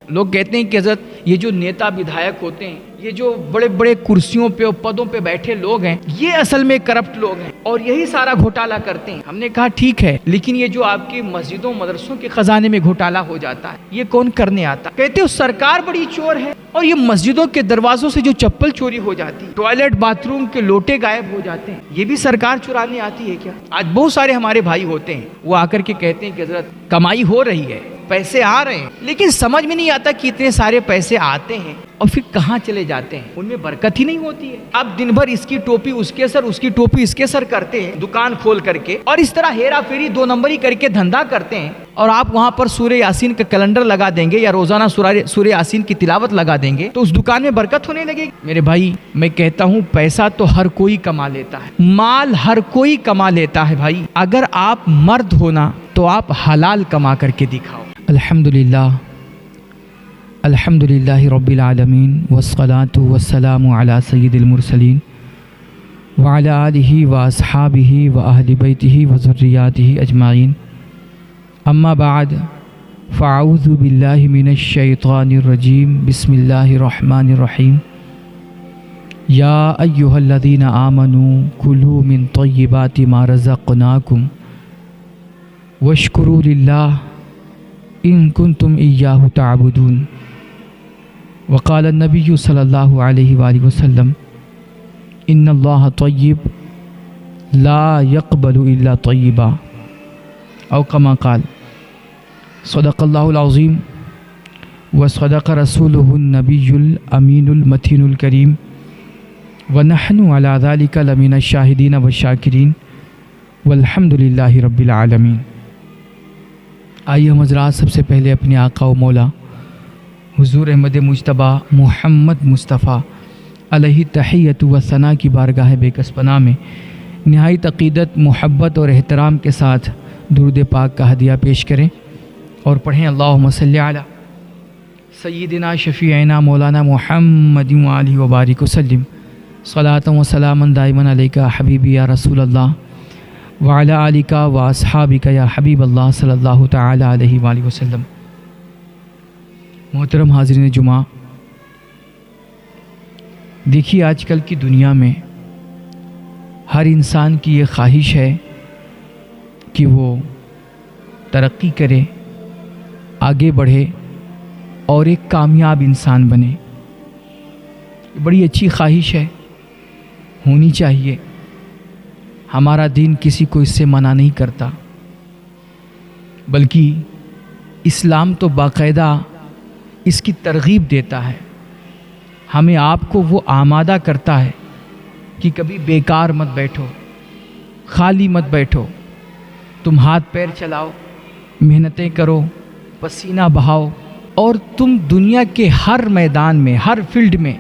لوگ کہتے ہیں کہ حضرت یہ جو نیتا ودھائک ہوتے ہیں، یہ جو بڑے بڑے کرسیوں پہ اور پدوں پہ بیٹھے لوگ ہیں، یہ اصل میں کرپٹ لوگ ہیں اور یہی سارا گھوٹالہ کرتے ہیں۔ ہم نے کہا ٹھیک ہے، لیکن یہ جو آپ کی مسجدوں مدرسوں کے خزانے میں گھوٹالہ ہو جاتا ہے، یہ کون کرنے آتا؟ کہتے ہو سرکار بڑی چور ہے، اور یہ مسجدوں کے دروازوں سے جو چپل چوری ہو جاتی، ٹوائلٹ باتھ روم کے لوٹے غائب ہو جاتے ہیں، یہ بھی سرکار چرانے آتی ہے کیا؟ آج بہت سارے ہمارے بھائی ہوتے ہیں، وہ آ کر کے کہتے ہیں کہ حضرت کمائی ہو رہی ہے، پیسے آ رہے ہیں، لیکن سمجھ میں نہیں آتا کہ اتنے سارے پیسے آتے ہیں اور پھر کہاں چلے جاتے ہیں، ان میں برکت ہی نہیں ہوتی ہے۔ اب دن بھر اس کی ٹوپی اس کے سر، اس کی ٹوپی اس کے سر کرتے ہیں دکان کھول کر کے، اور اس طرح ہیرا پھیری دو نمبری کر کے دھندا کرتے ہیں، اور آپ وہاں پر سورہ یاسین کا کیلنڈر لگا دیں گے یا روزانہ سورہ یاسین کی تلاوت لگا دیں گے تو اس دکان میں برکت ہونے لگے گی۔ میرے بھائی میں کہتا ہوں پیسہ تو ہر کوئی کما لیتا ہے، مال ہر کوئی کما لیتا ہے بھائی، اگر آپ مرد ہونا تو آپ حلال کما کر کے دکھاؤ۔ الحمدللہ رب العالمین والصلاة والسلام علی سید المرسلین وعلی آلہ واصحابہ واہل بیتہ وذریاتہ اجمعین، اما بعد فاعوذ باللہ من الشیطان الرجیم، بسم اللہ الرحمن الرحیم، یا ایہا الذین آمنوا کلوا من طیبات ما رزقناکم واشکروا للہ ان کنتم ایاہ تعبدون۔ وقال النبی صلی اللہ علیہ وآلہ وسلم ان اللہ طیب لا يقبل الا طیبا، او کما قال۔ صدق اللہ العظیم وصدق رسولہ النبی الامین المتین الکریم، ونحن علی ذلک لمن الشاہدین والشاکرین، والحمد للہ رب العالمین۔ آئیے ہم حضرات سب سے پہلے اپنے آقا و مولا حضور احمد مجتبی محمد مصطفیٰ علیہ تحیۃ و ثنا کی بارگاہ بے کس پناہ میں نہایت عقیدت، محبت اور احترام کے ساتھ درود پاک کا ہدیہ پیش کریں اور پڑھیں اللہم صلی علی سیدنا شفیعنا مولانا محمد وآلہ وبارک وسلم، صلاۃ و سلاما دائما علیک حبیبی یا رسول اللہ وعلی آلک و اصحابک یا حبیب اللہ صلی اللہ تعالی علیہ وآلہ وسلم۔ محترم حاضرین جمعہ، دیکھیے آج کل کی دنیا میں ہر انسان کی یہ خواہش ہے کہ وہ ترقی کرے، آگے بڑھے اور ایک کامیاب انسان بنے۔ بڑی اچھی خواہش ہے، ہونی چاہیے۔ ہمارا دین کسی کو اس سے منع نہیں کرتا، بلکہ اسلام تو باقاعدہ اس کی ترغیب دیتا ہے، ہمیں آپ کو وہ آمادہ کرتا ہے کہ کبھی بیکار مت بیٹھو، خالی مت بیٹھو، تم ہاتھ پیر چلاؤ، محنتیں کرو، پسینہ بہاؤ، اور تم دنیا کے ہر میدان میں، ہر فیلڈ میں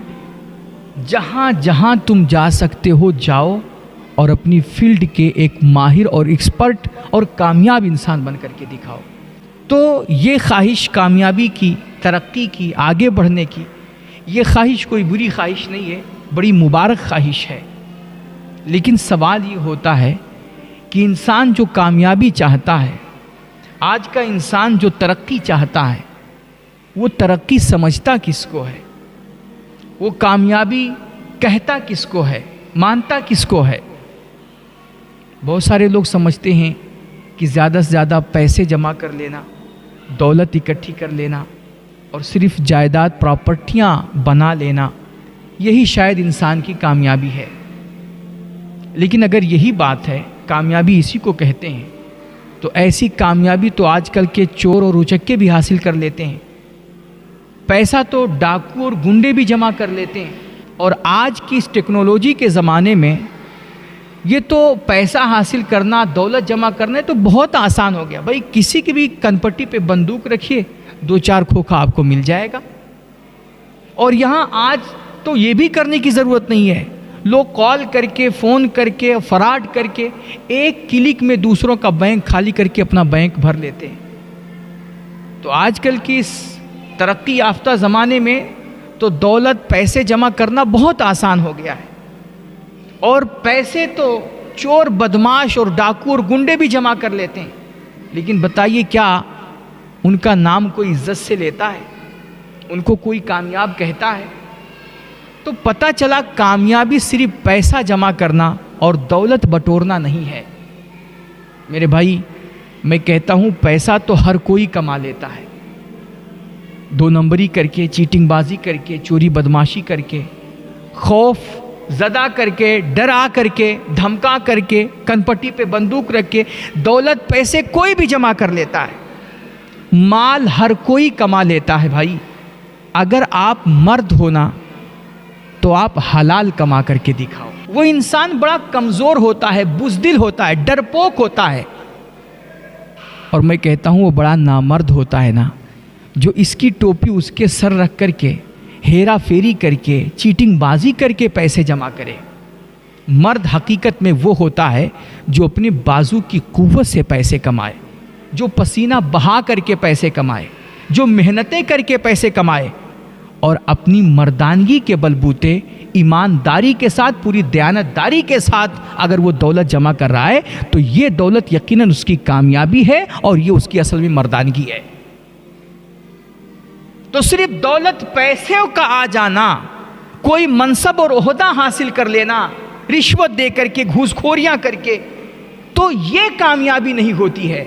جہاں جہاں تم جا سکتے ہو جاؤ، اور اپنی فیلڈ کے ایک ماہر اور ایکسپرٹ اور کامیاب انسان بن کر کے دکھاؤ۔ تو یہ خواہش کامیابی کی، ترقی کی، آگے بڑھنے کی، یہ خواہش کوئی بری خواہش نہیں ہے، بڑی مبارک خواہش ہے۔ لیکن سوال یہ ہوتا ہے کہ انسان جو کامیابی چاہتا ہے، آج کا انسان جو ترقی چاہتا ہے، وہ ترقی سمجھتا کس کو ہے؟ وہ کامیابی کہتا کس کو ہے؟ مانتا کس کو ہے؟ بہت سارے لوگ سمجھتے ہیں کہ زیادہ سے زیادہ پیسے جمع کر لینا، دولت اکٹھی کر لینا اور صرف جائیداد پراپرٹیاں بنا لینا، یہی شاید انسان کی کامیابی ہے۔ لیکن اگر یہی بات ہے، کامیابی اسی کو کہتے ہیں، تو ایسی کامیابی تو آج کل کے چور اور اچکے بھی حاصل کر لیتے ہیں، پیسہ تو ڈاکو اور گنڈے بھی جمع کر لیتے ہیں۔ اور آج کی اس ٹیکنالوجی کے زمانے میں یہ تو پیسہ حاصل کرنا، دولت جمع کرنا تو بہت آسان ہو گیا بھائی، کسی کی بھی کنپٹی پہ بندوق رکھیے، 2-4 کھوکھا آپ کو مل جائے گا۔ اور یہاں آج تو یہ بھی کرنے کی ضرورت نہیں ہے، لوگ کال کر کے، فون کر کے، فراڈ کر کے ایک کلک میں دوسروں کا بینک خالی کر کے اپنا بینک بھر لیتے ہیں۔ تو آج کل کی اس ترقی یافتہ زمانے میں تو دولت، پیسے جمع کرنا بہت آسان ہو گیا ہے، اور پیسے تو چور، بدماش اور ڈاکو اور گنڈے بھی جمع کر لیتے ہیں۔ لیکن بتائیے کیا ان کا نام کوئی عزت سے لیتا ہے؟ ان کو کوئی کامیاب کہتا ہے تو پتہ چلا کامیابی صرف پیسہ جمع کرنا اور دولت بٹورنا نہیں ہے۔ میرے بھائی، میں کہتا ہوں پیسہ تو ہر کوئی کما لیتا ہے، 2 نمبری کر کے، چیٹنگ بازی کر کے، چوری بدماشی کر کے، خوف زدہ کر کے، ڈرا کر کے، دھمکا کر کے، کنپٹی پہ بندوق رکھ کے، دولت پیسے کوئی بھی جمع کر لیتا ہے، مال ہر کوئی کما لیتا ہے۔ بھائی اگر آپ مرد ہونا تو آپ حلال کما کر کے دکھاؤ۔ وہ انسان بڑا کمزور ہوتا ہے، بزدل ہوتا ہے، ڈرپوک ہوتا ہے، اور میں کہتا ہوں وہ بڑا نامرد ہوتا ہے نا، جو اس کی ٹوپی اس کے سر رکھ کر کے، ہیرا پھیری کر کے، چیٹنگ بازی کر کے پیسے جمع کرے۔ مرد حقیقت میں وہ ہوتا ہے جو اپنے بازو کی قوت سے پیسے کمائے، جو پسینہ بہا کر کے پیسے کمائے، جو محنتیں کر کے پیسے کمائے، اور اپنی مردانگی کے بلبوتے، ایمانداری کے ساتھ، پوری دیانتداری کے ساتھ اگر وہ دولت جمع کر رہا ہے تو یہ دولت یقیناً اس کی کامیابی ہے، اور یہ اس کی اصل میں مردانگی ہے۔ تو صرف دولت پیسے کا آ جانا، کوئی منصب اور عہدہ حاصل کر لینا، رشوت دے کر کے، گھوس خوریاں کر کے، تو یہ کامیابی نہیں ہوتی ہے۔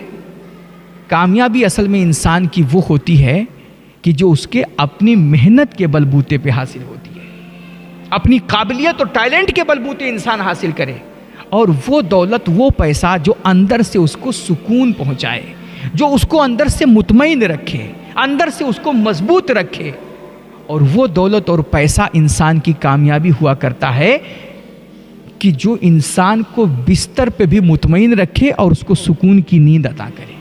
کامیابی اصل میں انسان کی وہ ہوتی ہے کہ جو اس کے اپنی محنت کے بلبوتے پہ حاصل ہوتی ہے، اپنی قابلیت اور ٹیلنٹ کے بلبوتے انسان حاصل کرے، اور وہ دولت، وہ پیسہ جو اندر سے اس کو سکون پہنچائے، جو اس کو اندر سے مطمئن رکھے، اندر سے اس کو مضبوط رکھے، اور وہ دولت اور پیسہ انسان کی کامیابی ہوا کرتا ہے کہ جو انسان کو بستر پہ بھی مطمئن رکھے اور اس کو سکون کی نیند عطا کرے۔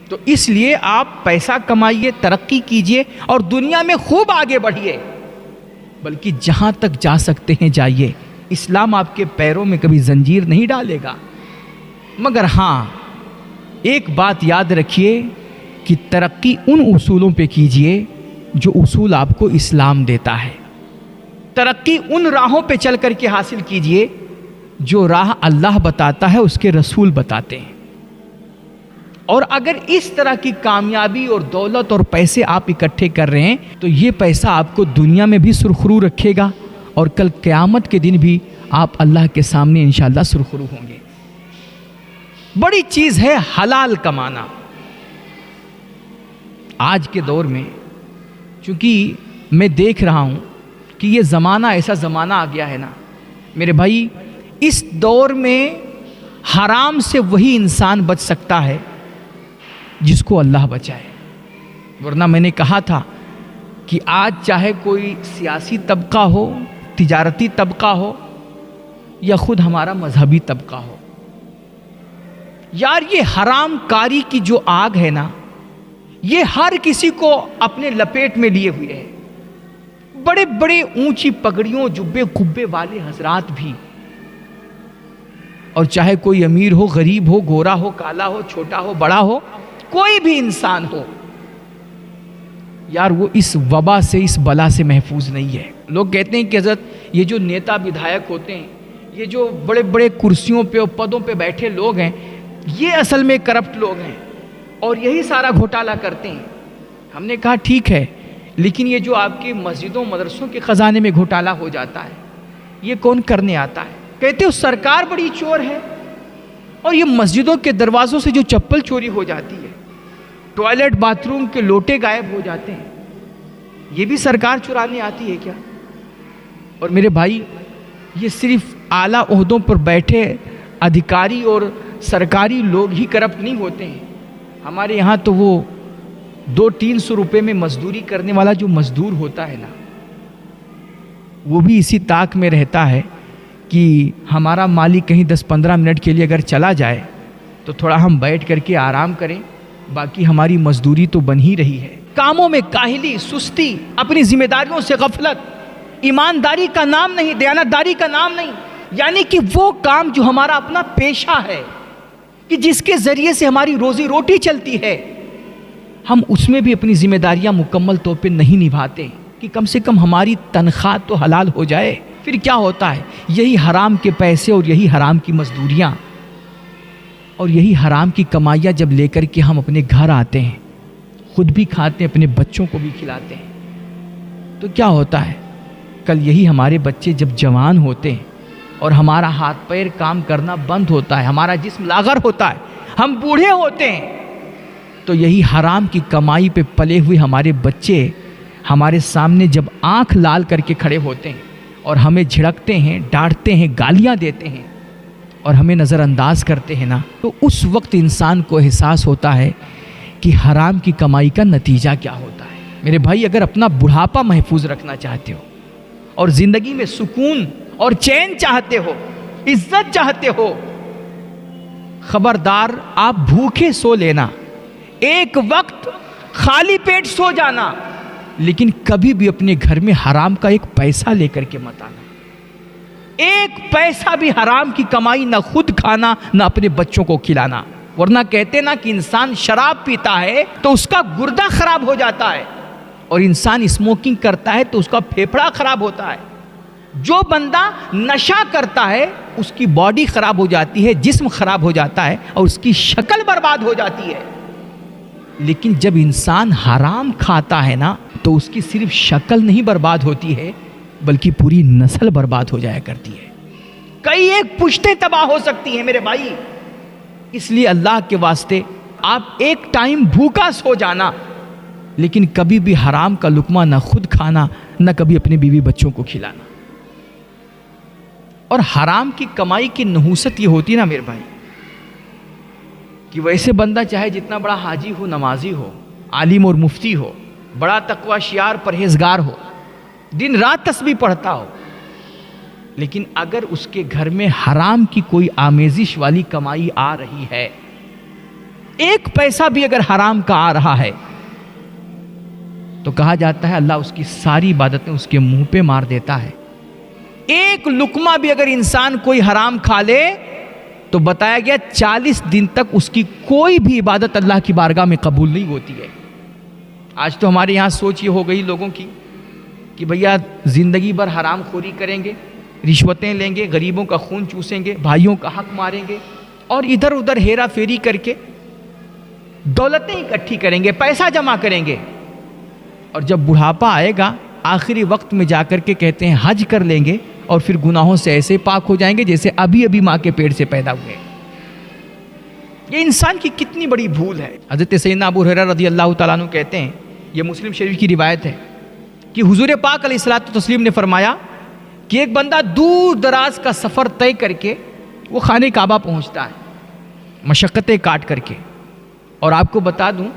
تو اس لیے آپ پیسہ کمائیے، ترقی کیجئے اور دنیا میں خوب آگے بڑھیے، بلکہ جہاں تک جا سکتے ہیں جائیے۔ اسلام آپ کے پیروں میں کبھی زنجیر نہیں ڈالے گا، مگر ہاں ایک بات یاد رکھیے کہ ترقی ان اصولوں پہ کیجئے جو اصول آپ کو اسلام دیتا ہے۔ ترقی ان راہوں پہ چل کر کے حاصل کیجئے جو راہ اللہ بتاتا ہے، اس کے رسول بتاتے ہیں۔ اور اگر اس طرح کی کامیابی اور دولت اور پیسے آپ اکٹھے کر رہے ہیں تو یہ پیسہ آپ کو دنیا میں بھی سرخرو رکھے گا، اور کل قیامت کے دن بھی آپ اللہ کے سامنے انشاءاللہ سرخرو ہوں گے۔ بڑی چیز ہے حلال کمانا۔ آج کے دور میں چونکہ میں دیکھ رہا ہوں کہ یہ زمانہ ایسا زمانہ آ گیا ہے نا میرے بھائی، اس دور میں حرام سے وہی انسان بچ سکتا ہے جس کو اللہ بچائے، ورنہ میں نے کہا تھا کہ آج چاہے کوئی سیاسی طبقہ ہو، تجارتی طبقہ ہو، یا خود ہمارا مذہبی طبقہ ہو، یار یہ حرام کاری کی جو آگ ہے نا، یہ ہر کسی کو اپنے لپیٹ میں لیے ہوئے ہے۔ بڑے بڑے اونچی پگڑیوں، جبے قبے والے حضرات بھی، اور چاہے کوئی امیر ہو، غریب ہو، گورا ہو، کالا ہو، چھوٹا ہو، بڑا ہو، کوئی بھی انسان ہو، یار وہ اس وبا سے، اس بلا سے محفوظ نہیں ہے۔ لوگ کہتے ہیں کہ حضرت یہ جو نیتا ودھائک ہوتے ہیں، یہ جو بڑے بڑے کرسیوں پہ اور پدوں پہ بیٹھے لوگ ہیں، یہ اصل میں کرپٹ لوگ ہیں اور یہی سارا گھوٹالہ کرتے ہیں۔ ہم نے کہا ٹھیک ہے، لیکن یہ جو آپ کی مسجدوں مدرسوں کے خزانے میں گھوٹالہ ہو جاتا ہے، یہ کون کرنے آتا ہے؟ کہتے ہو سرکار بڑی چور ہے، اور یہ مسجدوں کے دروازوں سے جو چپل چوری ہو جاتی ہے، ٹوائلٹ باتھ روم کے لوٹے غائب ہو جاتے ہیں، یہ بھی سرکار چرانے آتی ہے کیا؟ اور میرے بھائی، یہ صرف اعلیٰ عہدوں پر بیٹھے ادھیکاری اور سرکاری لوگ ہی کرپٹ نہیں ہوتے ہیں۔ ہمارے یہاں تو وہ 200-300 روپے میں مزدوری کرنے والا جو مزدور ہوتا ہے نا، وہ بھی اسی طاق میں رہتا ہے کہ ہمارا مالک کہیں 10-15 منٹ کے لیے اگر چلا جائے تو تھوڑا ہم بیٹھ کر کے آرام کریں، باقی ہماری مزدوری تو بن ہی رہی ہے۔ کاموں میں کاہلی، سستی، اپنی ذمہ داریوں سے غفلت، ایمانداری کا نام نہیں، دیانتداری کا نام نہیں، یعنی کہ وہ کام جو ہمارا اپنا پیشہ ہے، کہ جس کے ذریعے سے ہماری روزی روٹی چلتی ہے، ہم اس میں بھی اپنی ذمہ داریاں مکمل طور پہ نہیں نبھاتے کہ کم سے کم ہماری تنخواہ تو حلال ہو جائے۔ پھر کیا ہوتا ہے؟ یہی حرام کے پیسے اور یہی حرام کی مزدوریاں اور یہی حرام کی کمائیاں جب لے کر کے ہم اپنے گھر آتے ہیں، خود بھی کھاتے ہیں، اپنے بچوں کو بھی کھلاتے ہیں، تو کیا ہوتا ہے کل یہی ہمارے بچے جب جوان ہوتے ہیں اور ہمارا ہاتھ پیر کام کرنا بند ہوتا ہے، ہمارا جسم لاغر ہوتا ہے، ہم بوڑھے ہوتے ہیں، تو یہی حرام کی کمائی پہ پلے ہوئے ہمارے بچے ہمارے سامنے جب آنکھ لال کر کے کھڑے ہوتے ہیں اور ہمیں جھڑکتے ہیں، ڈانٹتے ہیں، گالیاں دیتے ہیں اور ہمیں نظر انداز کرتے ہیں نا، تو اس وقت انسان کو احساس ہوتا ہے کہ حرام کی کمائی کا نتیجہ کیا ہوتا ہے۔ میرے بھائی، اگر اپنا بڑھاپا محفوظ رکھنا چاہتے ہو اور زندگی میں سکون اور چین چاہتے ہو، عزت چاہتے ہو، خبردار آپ بھوکے سو لینا، ایک وقت خالی پیٹ سو جانا، لیکن کبھی بھی اپنے گھر میں حرام کا ایک پیسہ لے کر کے مت آنا، ایک پیسہ بھی حرام کی کمائی نہ خود کھانا نہ اپنے بچوں کو کھلانا، ورنہ کہتے نا کہ انسان شراب پیتا ہے تو اس کا گردہ خراب ہو جاتا ہے، اور انسان اسموکنگ کرتا ہے تو اس کا پھیپھڑا خراب ہوتا ہے۔ جو بندہ نشہ کرتا ہے اس کی باڈی خراب ہو جاتی ہے، جسم خراب ہو جاتا ہے اور اس کی شکل برباد ہو جاتی ہے، لیکن جب انسان حرام کھاتا ہے نا تو اس کی صرف شکل نہیں برباد ہوتی ہے بلکہ پوری نسل برباد ہو جایا کرتی ہے، کئی ایک پشتیں تباہ ہو سکتی ہیں میرے بھائی۔ اس لیے اللہ کے واسطے آپ ایک ٹائم بھوکا سو جانا، لیکن کبھی بھی حرام کا لقمہ نہ خود کھانا نہ کبھی اپنے بیوی بچوں کو کھلانا۔ اور حرام کی کمائی کی نحوست یہ ہوتی نا میرے بھائی کہ ویسے بندہ چاہے جتنا بڑا حاجی ہو، نمازی ہو، عالم اور مفتی ہو، بڑا تقوی شیار پرہیزگار ہو، دن رات تسبیح پڑھتا ہو، لیکن اگر اس کے گھر میں حرام کی کوئی آمیزش والی کمائی آ رہی ہے، ایک پیسہ بھی اگر حرام کا آ رہا ہے، تو کہا جاتا ہے اللہ اس کی ساری عبادتیں اس کے منہ پہ مار دیتا ہے۔ ایک لقمہ بھی اگر انسان کوئی حرام کھا لے تو بتایا گیا 40 دن تک اس کی کوئی بھی عبادت اللہ کی بارگاہ میں قبول نہیں ہوتی ہے۔ آج تو ہمارے یہاں سوچ یہ ہو گئی لوگوں کی کہ بھیا زندگی بھر حرام خوری کریں گے، رشوتیں لیں گے، غریبوں کا خون چوسیں گے، بھائیوں کا حق ماریں گے، اور ادھر ادھر ہیرا پھیری کر کے دولتیں اکٹھی کریں گے، پیسہ جمع کریں گے، اور جب بڑھاپا آئے گا آخری وقت میں جا کر کے کہتے ہیں حج کر لیں گے اور پھر گناہوں سے ایسے پاک ہو جائیں گے جیسے ابھی ابھی ماں کے پیٹ سے پیدا ہوئے۔ یہ انسان کی کتنی بڑی بھول ہے۔ حضرت سیدنا ابو ہریرہ رضی اللہ تعالیٰ عنہ کہتے ہیں، یہ مسلم شریف کی روایت ہے کہ حضور پاک علیہ الصلوۃ والتسلیم نے فرمایا کہ ایک بندہ دور دراز کا سفر طے کر کے وہ خانہ کعبہ پہنچتا ہے مشقتیں کاٹ کر کے، اور آپ کو بتا دوں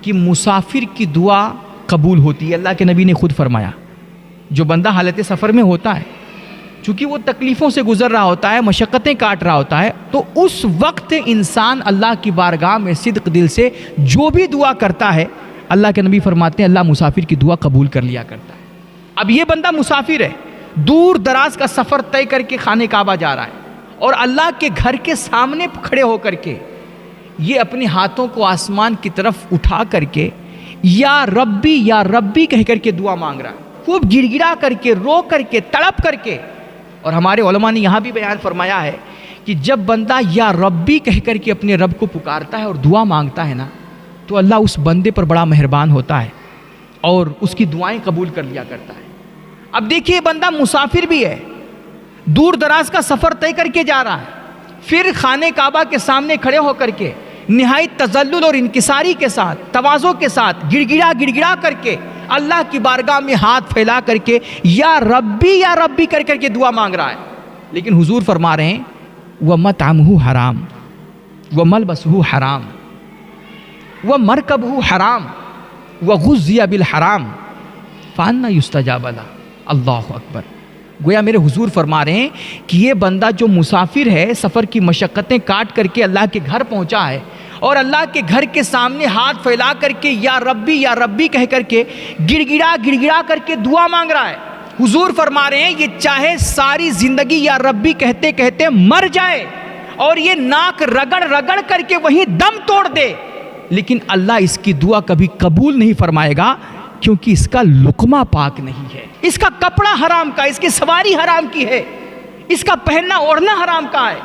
کہ مسافر کی دعا قبول ہوتی ہے۔ اللہ کے نبی نے خود فرمایا جو بندہ حالت سفر میں ہوتا ہے، چونکہ وہ تکلیفوں سے گزر رہا ہوتا ہے، مشقتیں کاٹ رہا ہوتا ہے، تو اس وقت انسان اللہ کی بارگاہ میں صدق دل سے جو بھی دعا کرتا ہے، اللہ کے نبی فرماتے ہیں اللہ مسافر کی دعا قبول کر لیا کرتا ہے۔ اب یہ بندہ مسافر ہے، دور دراز کا سفر طے کر کے خانہ کعبہ جا رہا ہے، اور اللہ کے گھر کے سامنے کھڑے ہو کر کے یہ اپنے ہاتھوں کو آسمان کی طرف اٹھا کر کے یا ربی کہہ کر کے دعا مانگ رہا ہے، خوب گڑ گڑا کر کے، رو کر کے، تڑپ کر کے۔ اور ہمارے علماء نے یہاں بھی بیان فرمایا ہے کہ جب بندہ یا ربی کہہ کر کے اپنے رب کو پکارتا ہے اور دعا مانگتا ہے نا، تو اللہ اس بندے پر بڑا مہربان ہوتا ہے اور اس کی دعائیں قبول کر لیا کرتا ہے۔ اب دیکھیے بندہ مسافر بھی ہے، دور دراز کا سفر طے کر کے جا رہا ہے، پھر خانہ کعبہ کے سامنے کھڑے ہو کر کے نہایت تذلل اور انکساری کے ساتھ، تواضع کے ساتھ، گڑ گڑا کر کے اللہ کی بارگاہ میں ہاتھ پھیلا کر کے یا ربی کر کے دعا مانگ رہا ہے۔ لیکن حضور فرما رہے ہیں وَمَطْعَمُهُ حرام وَمَلْبَسُهُ حرام وَمَرْكَبُهُ حرام وَغُذِّيَ بِالْحَرام فَأَنَّى يُسْتَجَابَ لَهُ۔ اللہ اکبر۔ گویا میرے حضور فرما رہے ہیں کہ یہ بندہ جو مسافر ہے، سفر کی مشقتیں کاٹ کر کے اللہ کے گھر پہنچا ہے اور اللہ کے گھر کے سامنے ہاتھ پھیلا کر کے یا ربی کہہ کر کے گڑ گڑا کر کے دعا مانگ رہا ہے، حضور فرما رہے ہیں یہ چاہے ساری زندگی یا ربی کہتے کہتے مر جائے اور یہ ناک رگڑ کر کے وہیں دم توڑ دے، لیکن اللہ اس کی دعا کبھی قبول نہیں فرمائے گا، کیونکہ اس کا لقمہ پاک نہیں ہے، اس کا کپڑا حرام کا، اس کی سواری حرام کی ہے، اس کا پہننا اوڑھنا حرام کا ہے،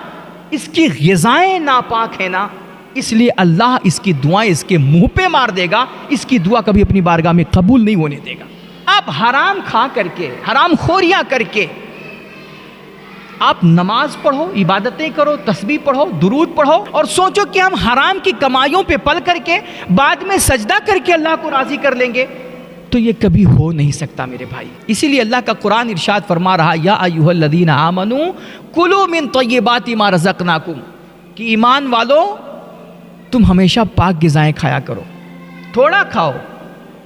اس کی غذائیں ناپاک ہے نا، اس لیے اللہ اس کی دعائیں اس کے منہ پہ مار دے گا، اس کی دعا کبھی اپنی بارگاہ میں قبول نہیں ہونے دے گا۔ آپ حرام کھا کر کے، حرام خوریاں کر کے آپ نماز پڑھو، عبادتیں کرو، تسبیح پڑھو، درود پڑھو، اور سوچو کہ ہم حرام کی کمائیوں پہ پل کر کے بعد میں سجدہ کر کے اللہ کو راضی کر لیں گے، تو یہ کبھی ہو نہیں سکتا میرے بھائی۔ اسی لیے اللہ کا قرآن ارشاد فرما رہا، یا ایھا الذین آمنوا کلوا من طیبات ما رزقناکم، کہ ایمان والو تم ہمیشہ پاک غذائیں کھایا کرو، تھوڑا کھاؤ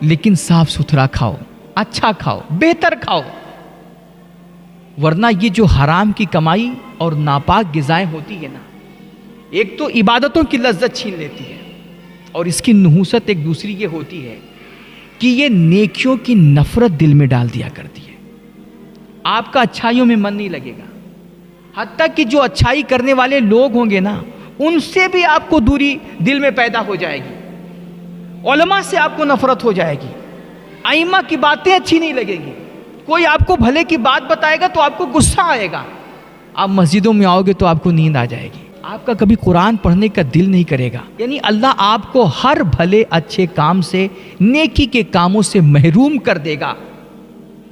لیکن صاف ستھرا کھاؤ، اچھا کھاؤ، بہتر کھاؤ، ورنہ یہ جو حرام کی کمائی اور ناپاک غذائیں ہوتی ہے نا، ایک تو عبادتوں کی لذت چھین لیتی ہے، اور اس کی نحوست ایک دوسری یہ ہوتی ہے کہ یہ نیکیوں کی نفرت دل میں ڈال دیا کرتی ہے۔ آپ کا اچھائیوں میں من نہیں لگے گا، حتیٰ کہ جو اچھائی کرنے والے لوگ ہوں گے نا، ان سے بھی آپ کو دوری دل میں پیدا ہو جائے گی، علماء سے آپ کو نفرت ہو جائے گی، ائمہ کی باتیں اچھی نہیں لگے گی، کوئی آپ کو بھلے کی بات بتائے گا تو آپ کو غصہ آئے گا، آپ مسجدوں میں آؤ گے تو آپ کو نیند آ جائے گی، آپ کا کبھی قرآن پڑھنے کا دل نہیں کرے گا۔ یعنی اللہ آپ کو ہر بھلے اچھے کام سے، نیکی کے کاموں سے محروم کر دے گا،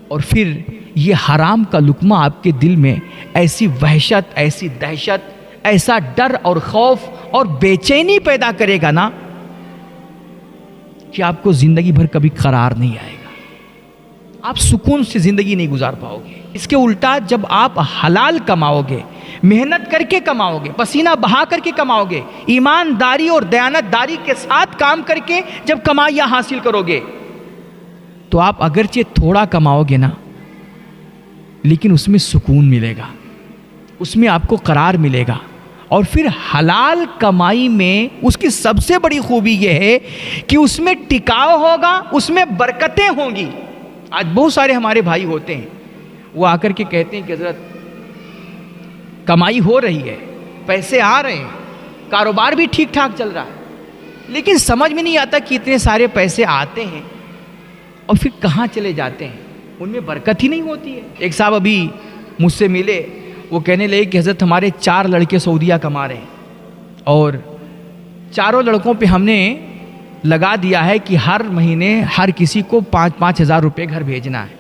اور پھر یہ حرام کا لقمہ آپ کے دل میں ایسی وحشت، ایسی دہشت، ایسا ڈر اور خوف اور بے چینی پیدا کرے گا نا کہ آپ کو زندگی بھر کبھی قرار نہیں آئے گا، آپ سکون سے زندگی نہیں گزار پاؤ گے۔ اس کے الٹا جب آپ حلال کماؤ گے، محنت کر کے کماؤ گے، پسینہ بہا کر کے کماؤ گے، ایمانداری اور دیانت داری کے ساتھ کام کر کے جب کمائیاں حاصل کرو گے، تو آپ اگرچہ تھوڑا کماؤ گے نا، لیکن اس میں سکون ملے گا، اس میں آپ کو قرار ملے گا۔ اور پھر حلال کمائی میں اس کی سب سے بڑی خوبی یہ ہے کہ اس میں ٹکاؤ ہوگا، اس میں برکتیں ہوں گی۔ آج بہت سارے ہمارے بھائی ہوتے ہیں، وہ آ کر کے کہتے ہیں کہ حضرت کمائی ہو رہی ہے، پیسے آ رہے ہیں، کاروبار بھی ٹھیک ٹھاک چل رہا ہے، لیکن سمجھ میں نہیں آتا کہ اتنے سارے پیسے آتے ہیں اور پھر کہاں چلے جاتے ہیں، ان میں برکت ہی نہیں ہوتی ہے۔ ایک صاحب ابھی مجھ سے ملے، وہ کہنے لگے کہ حضرت ہمارے 4 لڑکے سعودیہ کما رہے ہیں، اور چاروں لڑکوں پہ ہم نے لگا دیا ہے کہ ہر مہینے ہر کسی کو 5-5 ہزار روپے گھر بھیجنا ہے۔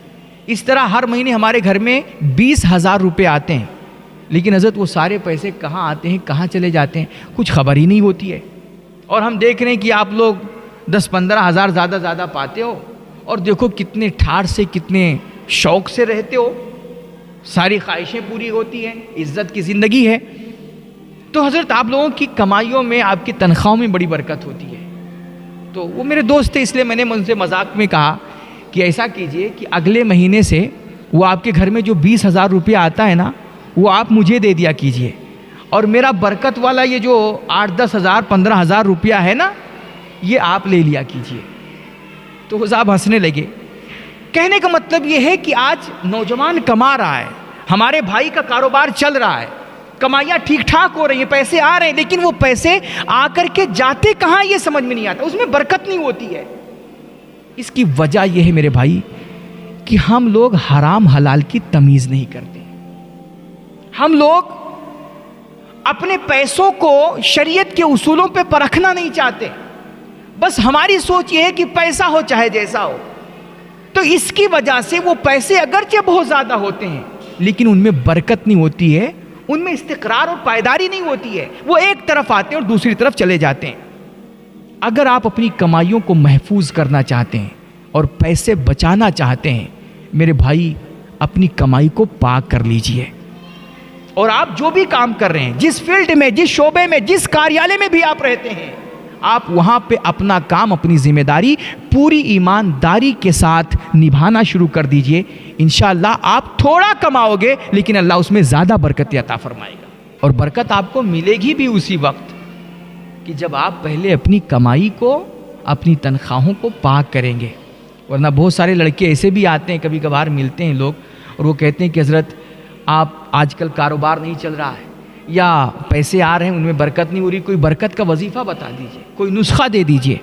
اس طرح ہر مہینے ہمارے گھر میں 20,000 روپے آتے ہیں، لیکن حضرت وہ سارے پیسے کہاں آتے ہیں، کہاں چلے جاتے ہیں، کچھ خبر ہی نہیں ہوتی ہے۔ اور ہم دیکھ رہے ہیں کہ آپ لوگ 10-15 ہزار زیادہ پاتے ہو، اور دیکھو کتنے ٹھاڑ سے، کتنے شوق سے رہتے ہو، ساری خواہشیں پوری ہوتی ہیں، عزت کی زندگی ہے۔ تو حضرت آپ لوگوں کی کمائیوں میں، آپ کی تنخواہوں میں بڑی برکت ہوتی ہے۔ تو وہ میرے دوست تھے، اس لیے میں نے ان سے مذاق میں کہا کہ ایسا کیجئے کہ اگلے مہینے سے وہ آپ کے گھر میں جو 20,000 روپیہ آتا ہے نا، وہ آپ مجھے دے دیا کیجئے، اور میرا برکت والا یہ جو 8-10 ہزار 15 ہزار روپیہ ہے نا، یہ آپ لے لیا کیجئے۔ تو وہ صاحب ہنسنے لگے۔ کہنے کا مطلب یہ ہے کہ آج نوجوان کما رہا ہے، ہمارے بھائی کا کاروبار چل رہا ہے، کمائیاں ٹھیک ٹھاک ہو رہی ہیں، پیسے آ رہے ہیں، لیکن وہ پیسے آ کر کے جاتے کہاں یہ سمجھ میں نہیں آتا، اس میں برکت نہیں ہوتی ہے۔ اس کی وجہ یہ ہے میرے بھائی کہ ہم لوگ حرام حلال کی تمیز نہیں کرتے، ہم لوگ اپنے پیسوں کو شریعت کے اصولوں پہ پرکھنا نہیں چاہتے، بس ہماری سوچ یہ ہے کہ پیسہ ہو چاہے جیسا ہو۔ تو اس کی وجہ سے وہ پیسے اگرچہ بہت زیادہ ہوتے ہیں، لیکن ان میں برکت نہیں ہوتی ہے، ان میں استقرار اور پائیداری نہیں ہوتی ہے، وہ ایک طرف آتے ہیں اور دوسری طرف چلے جاتے ہیں۔ اگر آپ اپنی کمائیوں کو محفوظ کرنا چاہتے ہیں اور پیسے بچانا چاہتے ہیں، میرے بھائی اپنی کمائی کو پاک کر لیجئے، اور آپ جو بھی کام کر رہے ہیں، جس فیلڈ میں، جس شعبے میں، جس کاریالے میں بھی آپ رہتے ہیں، آپ وہاں پہ اپنا کام، اپنی ذمہ داری پوری ایمانداری کے ساتھ نبھانا شروع کر دیجئے۔ انشاءاللہ آپ تھوڑا کماؤ گے، لیکن اللہ اس میں زیادہ برکت عطا فرمائے گا، اور برکت آپ کو ملے گی بھی اسی وقت کہ جب آپ پہلے اپنی کمائی کو، اپنی تنخواہوں کو پاک کریں گے۔ ورنہ بہت سارے لڑکے ایسے بھی آتے ہیں، کبھی کبھار ملتے ہیں لوگ، اور وہ کہتے ہیں کہ حضرت آپ آج کل کاروبار نہیں چل رہا ہے، یا پیسے آ رہے ہیں ان میں برکت نہیں ہو رہی، کوئی برکت کا وظیفہ بتا دیجئے، کوئی نسخہ دے دیجئے۔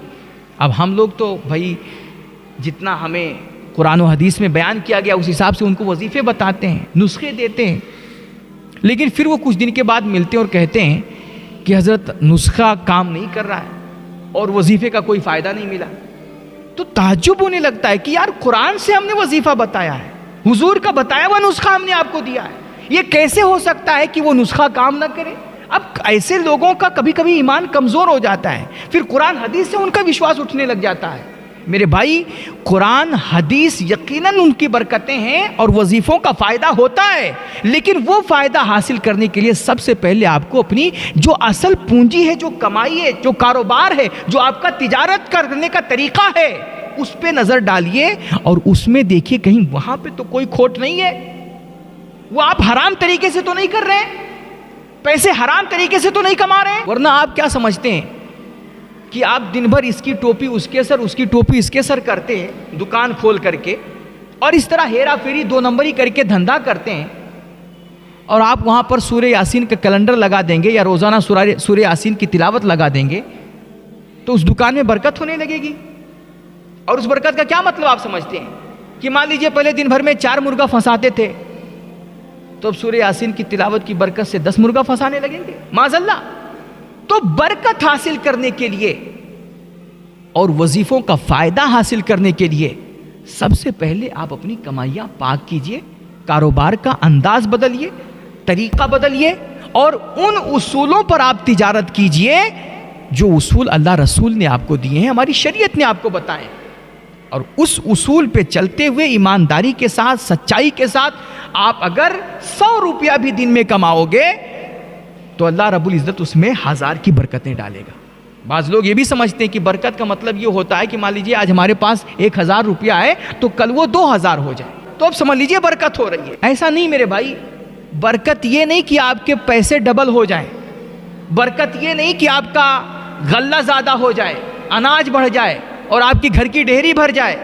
اب ہم لوگ تو بھائی جتنا ہمیں قرآن و حدیث میں بیان کیا گیا اس حساب سے ان کو وظیفے بتاتے ہیں، نسخے دیتے ہیں، لیکن پھر وہ کچھ دن کے بعد ملتے ہیں اور کہتے ہیں کہ حضرت نسخہ کام نہیں کر رہا ہے اور وظیفے کا کوئی فائدہ نہیں ملا، تو تعجب ہونے لگتا ہے کہ یار قرآن سے ہم نے وظیفہ بتایا ہے، حضور کا بتایا ہوا نسخہ ہم نے آپ کو دیا ہے، یہ کیسے ہو سکتا ہے کہ وہ نسخہ کام نہ کرے؟ اب ایسے لوگوں کا کبھی کبھی ایمان کمزور ہو جاتا ہے، پھر قرآن حدیث سے ان کا وشواس اٹھنے لگ جاتا ہے۔ میرے بھائی، قرآن حدیث یقیناً ان کی برکتیں ہیں اور وظیفوں کا فائدہ ہوتا ہے، لیکن وہ فائدہ حاصل کرنے کے لیے سب سے پہلے آپ کو اپنی جو اصل پونجی ہے، جو کمائی ہے، جو کاروبار ہے، جو آپ کا تجارت کرنے کا طریقہ ہے، اس پہ نظر ڈالیے اور اس میں دیکھیے کہیں وہاں پہ تو کوئی کھوٹ نہیں ہے، وہ آپ حرام طریقے سے تو نہیں کر رہے ہیں، پیسے حرام طریقے سے تو نہیں کما رہے ہیں۔ ورنہ آپ کیا سمجھتے ہیں کہ آپ دن بھر اس کی ٹوپی اس کے سر، اس کی ٹوپی اس کے سر کرتے ہیں دکان کھول کر کے، اور اس طرح ہیرا پھیری دو نمبری کر کے دھندا کرتے ہیں، اور آپ وہاں پر سورہ یاسین کا کیلنڈر لگا دیں گے یا روزانہ سورہ یاسین کی تلاوت لگا دیں گے تو اس دکان میں برکت ہونے لگے گی۔ اور اس برکت کا کیا مطلب آپ سمجھتے ہیں کہ مان لیجئے پہلے دن بھر میں 4 مرغا پھنساتے تھے تو اب سورہ یاسین کی تلاوت کی برکت سے 10 مرغا پھنسانے لگیں گے، معاذ اللہ۔ تو برکت حاصل کرنے کے لیے اور وظیفوں کا فائدہ حاصل کرنے کے لیے سب سے پہلے آپ اپنی کمائیاں پاک کیجئے، کاروبار کا انداز بدلیے، طریقہ بدلیے، اور ان اصولوں پر آپ تجارت کیجئے جو اصول اللہ رسول نے آپ کو دیے ہیں، ہماری شریعت نے آپ کو بتائے، اور اس اصول پہ چلتے ہوئے ایمانداری کے ساتھ، سچائی کے ساتھ آپ اگر 100 روپیہ بھی دن میں کماؤ گے تو اللہ رب العزت اس میں 1000 کی برکتیں ڈالے گا۔ بعض لوگ یہ بھی سمجھتے ہیں کہ برکت کا مطلب یہ ہوتا ہے کہ مان لیجیے آج ہمارے پاس 1000 روپیہ ہے تو کل وہ 2000 ہو جائے تو اب سمجھ لیجیے برکت ہو رہی ہے۔ ایسا نہیں میرے بھائی، برکت یہ نہیں کہ آپ کے پیسے ڈبل ہو جائیں، برکت یہ نہیں کہ آپ کا غلہ زیادہ ہو جائے، اناج بڑھ جائے اور آپ کی گھر کی ڈھیری بھر جائے۔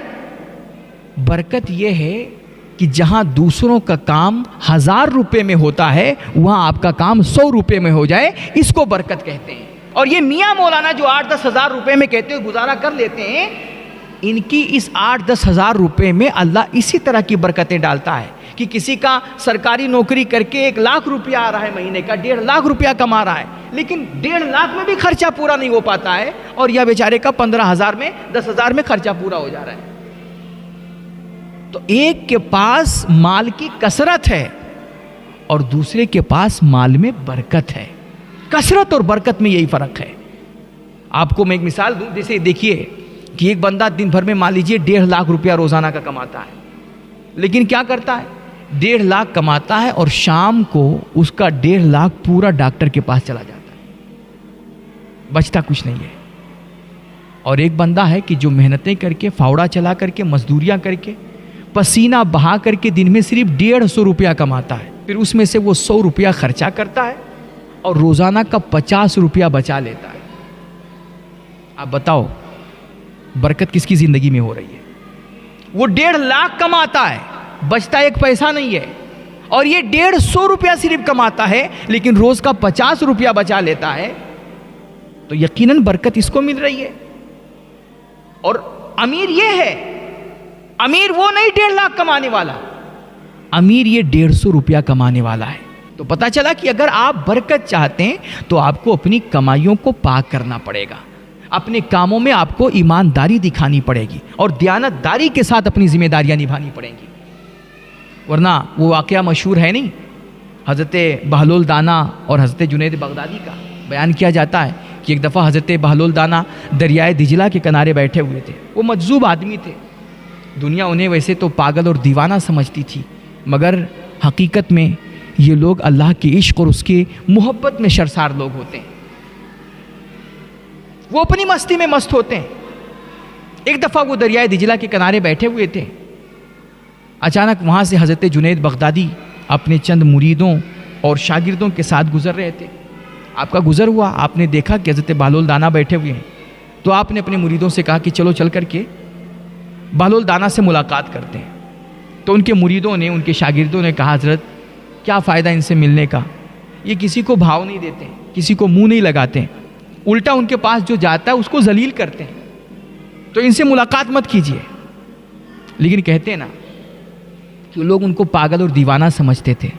برکت یہ ہے کہ جہاں دوسروں کا کام 1000 روپے میں ہوتا ہے وہاں آپ کا کام 100 روپے میں ہو جائے، اس کو برکت کہتے ہیں۔ اور یہ میاں مولانا جو 8-10 ہزار روپے میں کہتے ہوئے گزارا کر لیتے ہیں، ان کی اس 8-10 ہزار روپے میں اللہ اسی طرح کی برکتیں ڈالتا ہے کہ کسی کا سرکاری نوکری کر کے 1 لاکھ روپیہ آ رہا ہے مہینے کا، 1.5 لاکھ روپیہ کما رہا ہے، لیکن 1.5 لاکھ میں بھی خرچہ پورا نہیں ہو پاتا ہے، اور یہ بیچارے کا 15,000 میں 10,000 میں خرچہ پورا ہو جا رہا ہے۔ تو ایک کے پاس مال کی کثرت ہے اور دوسرے کے پاس مال میں برکت ہے۔ کثرت اور برکت میں یہی فرق ہے۔ آپ کو میں ایک مثال دوں، جیسے دیکھیے کہ ایک بندہ دن بھر میں مان لیجیے 1.5 لاکھ روپیہ روزانہ کا کماتا ہے، لیکن کیا کرتا ہے، 1.5 لاکھ کماتا ہے اور شام کو اس کا 1.5 لاکھ پورا ڈاکٹر کے پاس چلا جاتا ہے، بچتا کچھ نہیں ہے۔ اور ایک بندہ ہے کہ جو محنتیں کر کے، فاوڑا چلا کر کے، مزدوریاں کر کے، پسینہ بہا کر کے دن میں صرف 150 روپیہ کماتا ہے، پھر اس میں سے وہ 100 روپیہ خرچہ کرتا ہے اور روزانہ کا 50 روپیہ بچا لیتا ہے۔ آپ بتاؤ برکت کس کی زندگی میں ہو رہی ہے؟ وہ 1.5 لاکھ کماتا ہے، بچتا 1 پیسہ نہیں ہے، اور یہ 150 روپیہ صرف کماتا ہے لیکن روز کا 50 روپیہ بچا لیتا ہے، تو یقیناً برکت اس کو مل رہی ہے۔ اور امیر یہ ہے، امیر وہ نہیں 1.5 لاکھ کمانے والا، امیر یہ 150 روپیہ کمانے والا ہے۔ تو پتا چلا کہ اگر آپ برکت چاہتے ہیں تو آپ کو اپنی کمائیوں کو پاک کرنا پڑے گا، اپنے کاموں میں آپ کو ایمانداری دکھانی پڑے گی اور دیانتداری کے ساتھ اپنی ذمہ داریاں نبھانی پڑیں گی۔ ورنہ وہ واقعہ مشہور ہے نہیں، حضرت بہلول دانا اور حضرت جنید بغدادی کا بیان کیا جاتا ہے کہ ایک دفعہ حضرت بہلول دانا دریائے دجلہ کے کنارے بیٹھے ہوئے تھے۔ وہ مجذوب آدمی تھے، دنیا انہیں ویسے تو پاگل اور دیوانہ سمجھتی تھی، مگر حقیقت میں یہ لوگ اللہ کے عشق اور اس کی محبت میں شرسار لوگ ہوتے ہیں، وہ اپنی مستی میں مست ہوتے ہیں۔ ایک دفعہ وہ دریائے دجلہ کے کنارے بیٹھے ہوئے تھے، اچانک وہاں سے حضرت جنید بغدادی اپنے چند مریدوں اور شاگردوں کے ساتھ گزر رہے تھے۔ آپ کا گزر ہوا، آپ نے دیکھا کہ حضرت بہلول دانا بیٹھے ہوئے ہیں، تو آپ نے اپنے مریدوں سے کہا کہ چلو چل کر کے بہلول دانا سے ملاقات کرتے ہیں۔ تو ان کے مریدوں نے، ان کے شاگردوں نے کہا حضرت کیا فائدہ ان سے ملنے کا، یہ کسی کو بھاؤ نہیں دیتے، کسی کو منہ نہیں لگاتے، الٹا ان کے پاس جو جاتا ہے اس کو ذلیل کرتے ہیں، تو ان سے ملاقات مت کیجیے۔ لیکن کہتے ہیں نا کہ لوگ ان کو پاگل اور دیوانہ سمجھتے تھے،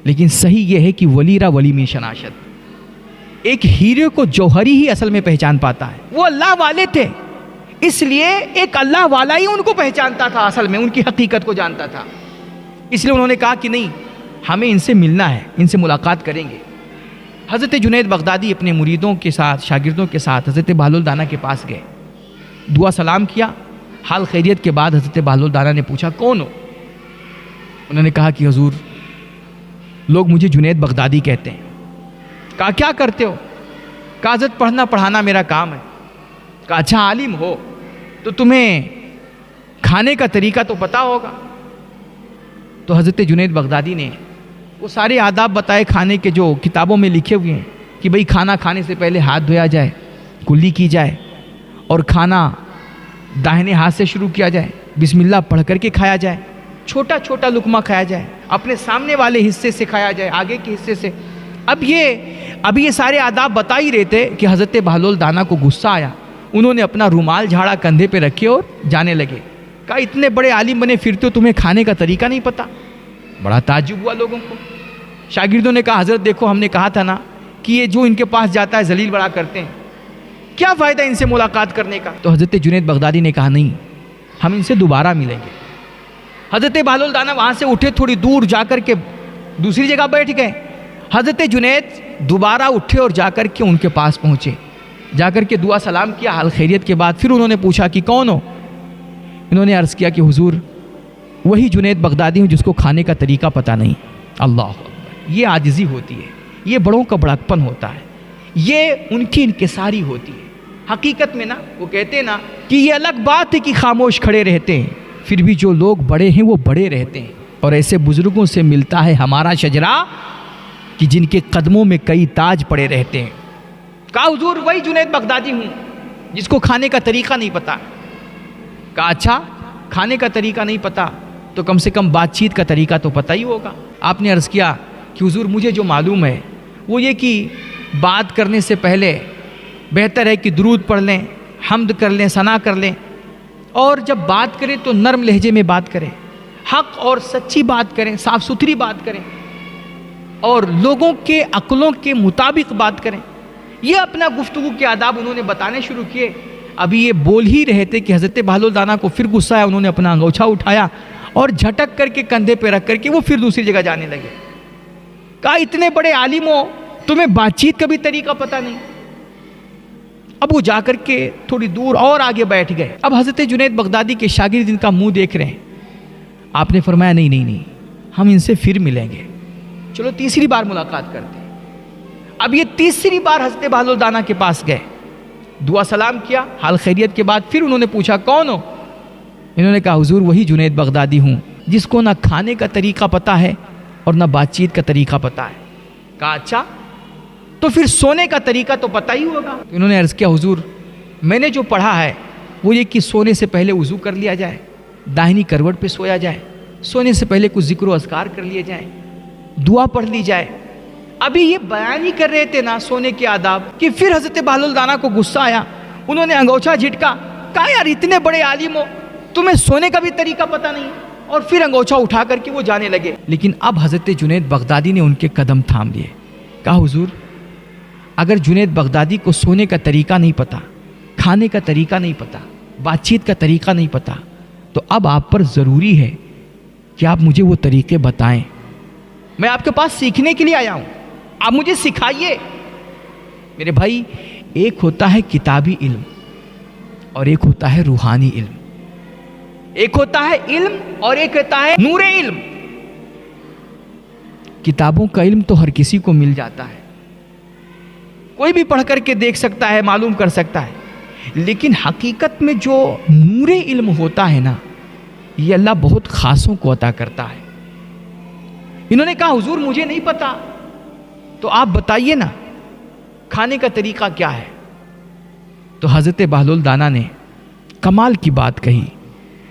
لیکن صحیح یہ ہے کہ ولی را ولی میں شناشت، ایک ہیرے کو جوہری ہی اصل میں پہچان پاتا ہے. وہ اللہ والے تھے، اس لیے ایک اللہ والا ہی ان کو پہچانتا تھا، اصل میں ان کی حقیقت کو جانتا تھا. اس لیے انہوں نے کہا کہ نہیں، ہمیں ان سے ملنا ہے، ان سے ملاقات کریں گے. حضرت جنید بغدادی اپنے مریدوں کے ساتھ، شاگردوں کے ساتھ حضرت بہلول دانا کے پاس گئے، دعا سلام کیا. حال خیریت کے بعد حضرت بہلول دانا نے پوچھا کون ہو؟ انہوں نے کہا کہ حضور لوگ مجھے جنید بغدادی کہتے ہیں. کہا کیا کرتے ہو؟ کہا حضرت پڑھنا پڑھانا میرا کام ہے. کہا اچھا عالم ہو تو تمہیں کھانے کا طریقہ تو پتہ ہوگا. تو حضرت جنید بغدادی نے وہ سارے آداب بتائے کھانے کے جو کتابوں میں لکھے ہوئے ہیں کہ بھئی کھانا کھانے سے پہلے ہاتھ دھویا جائے، کلی کی جائے، اور کھانا داہنے ہاتھ سے شروع کیا جائے، بسم اللہ پڑھ کر کے کھایا جائے، چھوٹا چھوٹا لقمہ کھایا جائے، اپنے سامنے والے حصے سے کھایا جائے، آگے کے حصے سے. اب یہ سارے آداب بتا ہی رہے تھے کہ حضرت بہلول دانا کو غصہ آیا. انہوں نے اپنا رومال جھاڑا، کندھے پہ رکھے اور جانے لگے. کہا اتنے بڑے عالم بنے پھرتے ہو، تمہیں کھانے کا طریقہ نہیں پتا؟ بڑا تعجب ہوا لوگوں کو. شاگردوں نے کہا حضرت دیکھو ہم نے کہا تھا نا کہ یہ جو ان کے پاس جاتا ہے ذلیل بڑا کرتے ہیں، کیا فائدہ ان سے ملاقات کرنے کا؟ تو حضرت جنید بغدادی نے کہا نہیں، ہم ان سے دوبارہ ملیں گے. حضرت بہلول دانا وہاں سے اٹھے، تھوڑی دور جا کر کے دوسری جگہ بیٹھ گئے. حضرت جنید دوبارہ اٹھے اور جا کر کے ان کے پاس پہنچے، جا کر کے دعا سلام کیا. حال خیریت کے بعد پھر انہوں نے پوچھا کہ کون ہو؟ انہوں نے عرض کیا کہ حضور وہی جنید بغدادی ہوں جس کو کھانے کا طریقہ پتہ نہیں. اللہ اکبر. یہ عاجزی ہوتی ہے، یہ بڑوں کا بڑکپن ہوتا ہے، یہ ان کی انکساری ہوتی ہے. حقیقت میں نا وہ کہتے ہیں نا کہ یہ الگ بات ہے کہ خاموش کھڑے رہتے ہیں، پھر بھی جو لوگ بڑے ہیں وہ بڑے رہتے ہیں. اور ایسے بزرگوں سے ملتا ہے ہمارا شجرہ کہ جن کے قدموں میں کئی تاج پڑے رہتے ہیں. کہا حضور وہی جنید بغدادی ہوں جس کو کھانے کا طریقہ نہیں پتا. کہا اچھا کھانے کا طریقہ نہیں پتا تو کم سے کم بات چیت کا طریقہ تو پتہ ہی ہوگا. آپ نے عرض کیا کہ حضور مجھے جو معلوم ہے وہ یہ کہ بات کرنے سے پہلے بہتر ہے کہ درود پڑھ لیں، حمد کر لیں، ثنا کر لیں، اور جب بات کریں تو نرم لہجے میں بات کریں، حق اور سچی بات کریں، صاف ستھری بات کریں، اور لوگوں کے عقلوں کے مطابق بات کریں. یہ اپنا گفتگو کے آداب انہوں نے بتانے شروع کیے. ابھی یہ بول ہی رہے تھے کہ حضرت بہلول دانا کو پھر غصہ آیا. انہوں نے اپنا انگوچھا اٹھایا اور جھٹک کر کے کندھے پہ رکھ کر کے وہ پھر دوسری جگہ جانے لگے. کہا اتنے بڑے عالم ہو، تمہیں بات چیت کا بھی طریقہ پتہ نہیں. اب وہ جا کر کے تھوڑی دور اور آگے بیٹھ گئے. اب حضرت جنید بغدادی کے شاگرد ان کا منہ دیکھ رہے ہیں. آپ نے فرمایا نہیں، ہم ان سے پھر ملیں گے، چلو تیسری بار ملاقات کرتے ہیں. اب یہ تیسری بار حضرت بہلول دانا کے پاس گئے، دعا سلام کیا. حال خیریت کے بعد پھر انہوں نے پوچھا کون ہو؟ انہوں نے کہا حضور وہی جنید بغدادی ہوں جس کو نہ کھانے کا طریقہ پتہ ہے اور نہ بات چیت کا طریقہ پتہ ہے. کہا اچھا تو پھر سونے کا طریقہ تو پتہ ہی ہوگا. انہوں نے عرض کیا حضور میں نے جو پڑھا ہے وہ یہ کہ سونے سے پہلے وضو کر لیا جائے، داہنی کروٹ پہ سویا جائے، سونے سے پہلے کچھ ذکر و اذکار کر لیے جائیں، دعا پڑھ لی جائے. ابھی یہ بیان ہی کر رہے تھے نا سونے کے آداب کہ پھر حضرت بہلول دانا کو غصہ آیا. انہوں نے انگوچھا جھٹکا. کہا یار اتنے بڑے عالم ہو، تمہیں سونے کا بھی طریقہ پتہ نہیں. اور پھر انگوچھا اٹھا کر کے وہ جانے لگے. لیکن اب حضرت جنید بغدادی نے ان کے قدم تھام لیے. کہا حضور اگر جنید بغدادی کو سونے کا طریقہ نہیں پتا، کھانے کا طریقہ نہیں پتا، بات چیت کا طریقہ نہیں پتا، تو اب آپ پر ضروری ہے کہ آپ مجھے وہ طریقے بتائیں. میں آپ کے پاس سیکھنے کے لیے آیا ہوں، آپ مجھے سکھائیے. میرے بھائی ایک ہوتا ہے کتابی علم اور ایک ہوتا ہے روحانی علم. ایک ہوتا ہے علم اور ایک ہوتا ہے نور علم. کتابوں کا علم تو ہر کسی کو مل جاتا ہے، کوئی بھی پڑھ کر کے دیکھ سکتا ہے، معلوم کر سکتا ہے. لیکن حقیقت میں جو نور علم ہوتا ہے نا، یہ اللہ بہت خاصوں کو عطا کرتا ہے. انہوں نے کہا حضور مجھے نہیں پتا، تو آپ بتائیے نا کھانے کا طریقہ کیا ہے. تو حضرت بہلول دانا نے کمال کی بات کہی.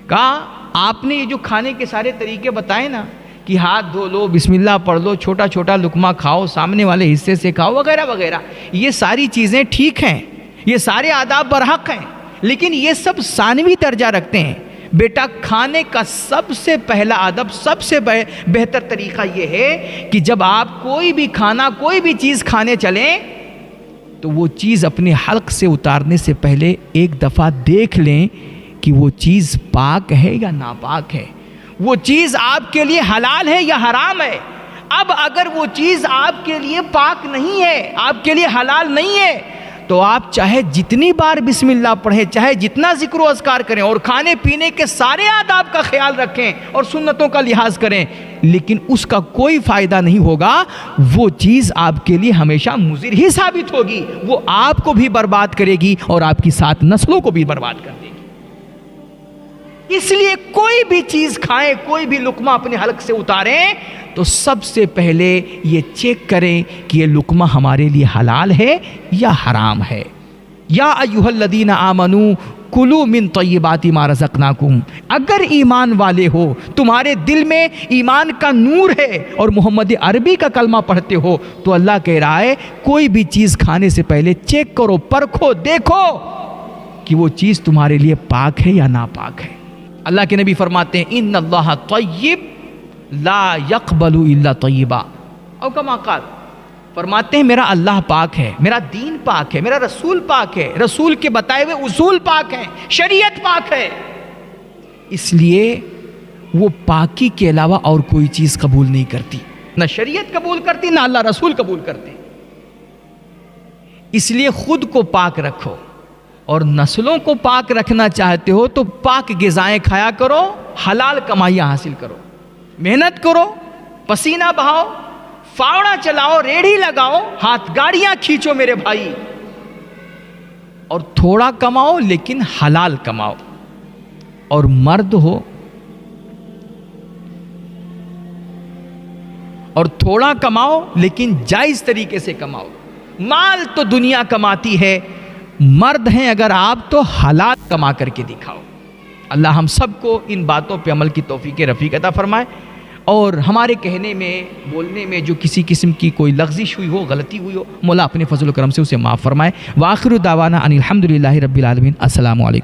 کہا آپ نے یہ جو کھانے کے سارے طریقے بتائے نا کہ ہاتھ دھو لو، بسم اللہ پڑھ لو، چھوٹا چھوٹا لقمہ کھاؤ، سامنے والے حصے سے کھاؤ، وغیرہ وغیرہ، یہ ساری چیزیں ٹھیک ہیں، یہ سارے آداب برحق ہیں، لیکن یہ سب ثانوی درجہ رکھتے ہیں. بیٹا کھانے کا سب سے پہلا ادب، سب سے بہتر طریقہ یہ ہے کہ جب آپ کوئی بھی کھانا، کوئی بھی چیز کھانے چلیں تو وہ چیز اپنے حلق سے اتارنے سے پہلے ایک دفعہ دیکھ لیں کہ وہ چیز پاک ہے یا ناپاک ہے، وہ چیز آپ کے لیے حلال ہے یا حرام ہے۔ اب اگر وہ چیز آپ کے لیے پاک نہیں ہے، آپ کے لیے حلال نہیں ہے، تو آپ چاہے جتنی بار بسم اللہ پڑھیں، چاہے جتنا ذکر و اذکار کریں اور کھانے پینے کے سارے آداب کا خیال رکھیں اور سنتوں کا لحاظ کریں، لیکن اس کا کوئی فائدہ نہیں ہوگا۔ وہ چیز آپ کے لیے ہمیشہ مضر ہی ثابت ہوگی، وہ آپ کو بھی برباد کرے گی اور آپ کی 7 نسلوں کو بھی برباد کر دے گی۔ اس لیے کوئی بھی چیز کھائیں، کوئی بھی لقمہ اپنے حلق سے اتاریں تو سب سے پہلے یہ چیک کریں کہ یہ لقمہ ہمارے لیے حلال ہے یا حرام ہے۔ یا ایھا الذین آمنوا کلوا من طیبات ما رزقناکم، اگر ایمان والے ہو، تمہارے دل میں ایمان کا نور ہے اور محمد عربی کا کلمہ پڑھتے ہو، تو اللہ کہہ رہا ہے کوئی بھی چیز کھانے سے پہلے چیک کرو، پرکھو، دیکھو کہ وہ چیز تمہارے لیے پاک ہے یا ناپاک ہے۔ اللہ کے نبی فرماتے ہیں ان اللہ طیب لا يقبل الا طیبا، او کما قال، فرماتے ہیں میرا اللہ پاک ہے، میرا دین پاک ہے، میرا رسول پاک ہے، رسول کے بتائے ہوئے اصول پاک ہیں، شریعت پاک ہے، اس لیے وہ پاکی کے علاوہ اور کوئی چیز قبول نہیں کرتی، نہ شریعت قبول کرتی نہ اللہ رسول قبول کرتے۔ اس لیے خود کو پاک رکھو اور نسلوں کو پاک رکھنا چاہتے ہو تو پاک غذائیں کھایا کرو، حلال کمائیاں حاصل کرو، محنت کرو، پسینہ بہاؤ، فاوڑا چلاؤ، ریڑھی لگاؤ، ہاتھ گاڑیاں کھینچو میرے بھائی، اور تھوڑا کماؤ لیکن حلال کماؤ، اور مرد ہو اور تھوڑا کماؤ لیکن جائز طریقے سے کماؤ۔ مال تو دنیا کماتی ہے، مرد ہیں اگر آپ تو حلال کما کر کے دکھاؤ۔ اللہ ہم سب کو ان باتوں پہ عمل کی توفیق رفیق عطا فرمائے، اور ہمارے کہنے میں، بولنے میں جو کسی قسم کی کوئی لغزش ہوئی ہو، غلطی ہوئی ہو، مولا اپنے فضل و کرم سے اسے معاف فرمائے۔ وآخر دعوانا ان الحمدللہ رب العالمین۔ السلام علیکم۔